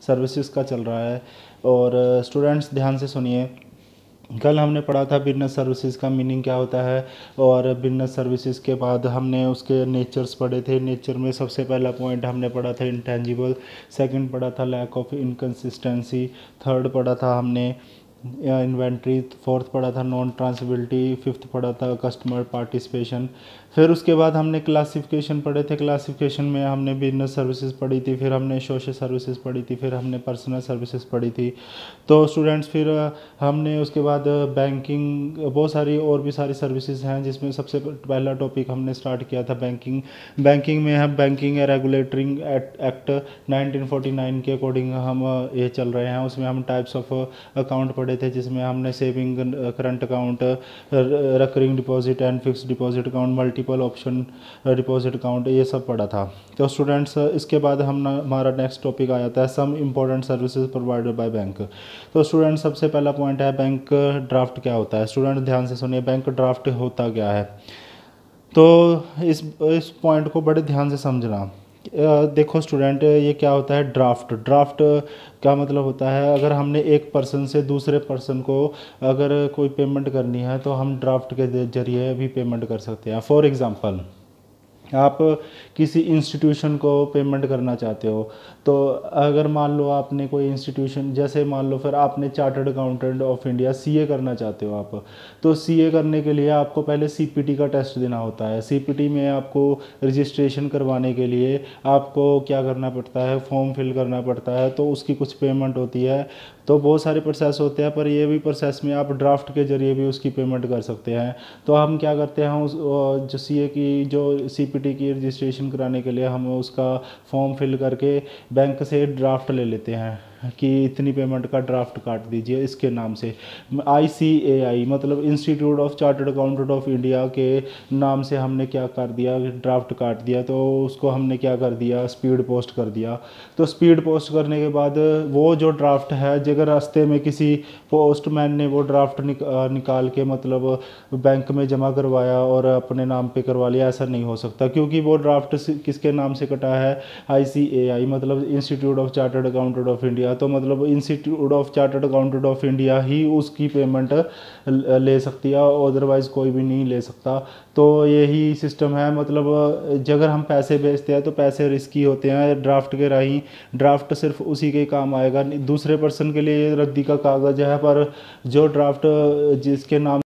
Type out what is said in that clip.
Services का चल रहा है। और स्टूडेंट्स ध्यान से सुनिए, कल हमने पढ़ा था बिजनेस सर्विसेज का मीनिंग क्या होता है, और बिजनेस सर्विसेज के बाद हमने उसके नेचर्स पढ़े थे। नेचर में सबसे पहला पॉइंट हमने पढ़ा था इंटेंजिबल, सेकंड पढ़ा था लैक ऑफ इनकंसिस्टेंसी, थर्ड पढ़ा था हमने इन्वेंट्री, फोर्थ पढ़ा था नॉन ट्रांसबिलिटी, फिफ्थ पढ़ा था कस्टमर पार्टिसिपेशन। फिर उसके बाद हमने क्लासिफिकेशन पढ़े थे। क्लासिफिकेशन में हमने बिजनेस सर्विसेज पढ़ी थी, फिर हमने सोशल सर्विसेज पढ़ी थी, फिर हमने पर्सनल सर्विसेज पढ़ी थी। तो स्टूडेंट्स फिर हमने उसके बाद बैंकिंग, बहुत सारी और भी सारी सर्विसेज हैं, जिसमें सबसे पहला टॉपिक हमने स्टार्ट किया था बैंकिंग। बैंकिंग में हम बैंकिंग रेगुलेटरिंग एक्ट 1949 के अकॉर्डिंग हम ये चल रहे हैं। उसमें हम टाइप्स ऑफ अकाउंट पढ़े थे, जिसमें हमने saving current account, recurring deposit and fixed deposit account, multiple option deposit account, ये सब पढ़ा था। तो स्टूडेंट्स इसके बाद हमारा नेक्स्ट टॉपिक आ जाता है some important services provided by bank. तो स्टूडेंट सबसे पहला पॉइंट है बैंक ड्राफ्ट क्या होता है। स्टूडेंट ध्यान से सुनिए, बैंक ड्राफ्ट होता क्या है। तो इस पॉइंट को बड़े ध्यान से समझना। देखो स्टूडेंट, ये क्या होता है ड्राफ्ट। ड्राफ्ट का मतलब होता है, अगर हमने एक पर्सन से दूसरे पर्सन को अगर कोई पेमेंट करनी है तो हम ड्राफ्ट के जरिए भी पेमेंट कर सकते हैं। फॉर एग्ज़ाम्पल, आप किसी इंस्टीट्यूशन को पेमेंट करना चाहते हो, तो अगर मान लो आपने कोई इंस्टीट्यूशन, जैसे मान लो फिर आपने chartered Accountant of India CA करना चाहते हो आप, तो सीए करने के लिए आपको पहले सीपीटी का टेस्ट देना होता है। सीपीटी में आपको रजिस्ट्रेशन करवाने के लिए आपको क्या करना पड़ता है, फॉर्म फिल करना पड़ता है, तो उसकी कुछ पेमेंट होती है। तो बहुत सारे प्रोसेस होते हैं, पर ये भी प्रोसेस में आप ड्राफ्ट के जरिए भी उसकी पेमेंट कर सकते हैं। तो हम क्या करते हैं, उस जो सीए की जो सीपीटी की रजिस्ट्रेशन कराने के लिए हम उसका फॉर्म फिल करके बैंक से ड्राफ्ट ले लेते हैं कि इतनी पेमेंट का ड्राफ्ट काट दीजिए इसके नाम से। ICAI मतलब Institute of Chartered Accountant of India के नाम से हमने क्या कर दिया, ड्राफ्ट काट दिया। तो उसको हमने क्या कर दिया, स्पीड पोस्ट कर दिया। तो स्पीड पोस्ट करने के बाद वो जो ड्राफ्ट है, अगर रास्ते में किसी पोस्टमैन ने वो ड्राफ्ट निकाल के मतलब बैंक में जमा करवाया और अपने नाम पे करवा लिया, ऐसा नहीं हो सकता, क्योंकि वो ड्राफ्ट किसके नाम से कटा है, ICAI मतलब Institute of Chartered Accountant of India. तो मतलब Institute of Chartered Accountant of India ही उसकी पेमेंट ले सकती है, अदरवाइज़ कोई भी नहीं ले सकता। तो यही सिस्टम है। मतलब अगर हम पैसे भेजते हैं तो पैसे रिस्की होते हैं, ड्राफ्ट के राही ड्राफ्ट सिर्फ उसी के काम आएगा, दूसरे पर्सन के लिए ये रद्दी का कागज़ है, पर जो ड्राफ्ट जिसके नाम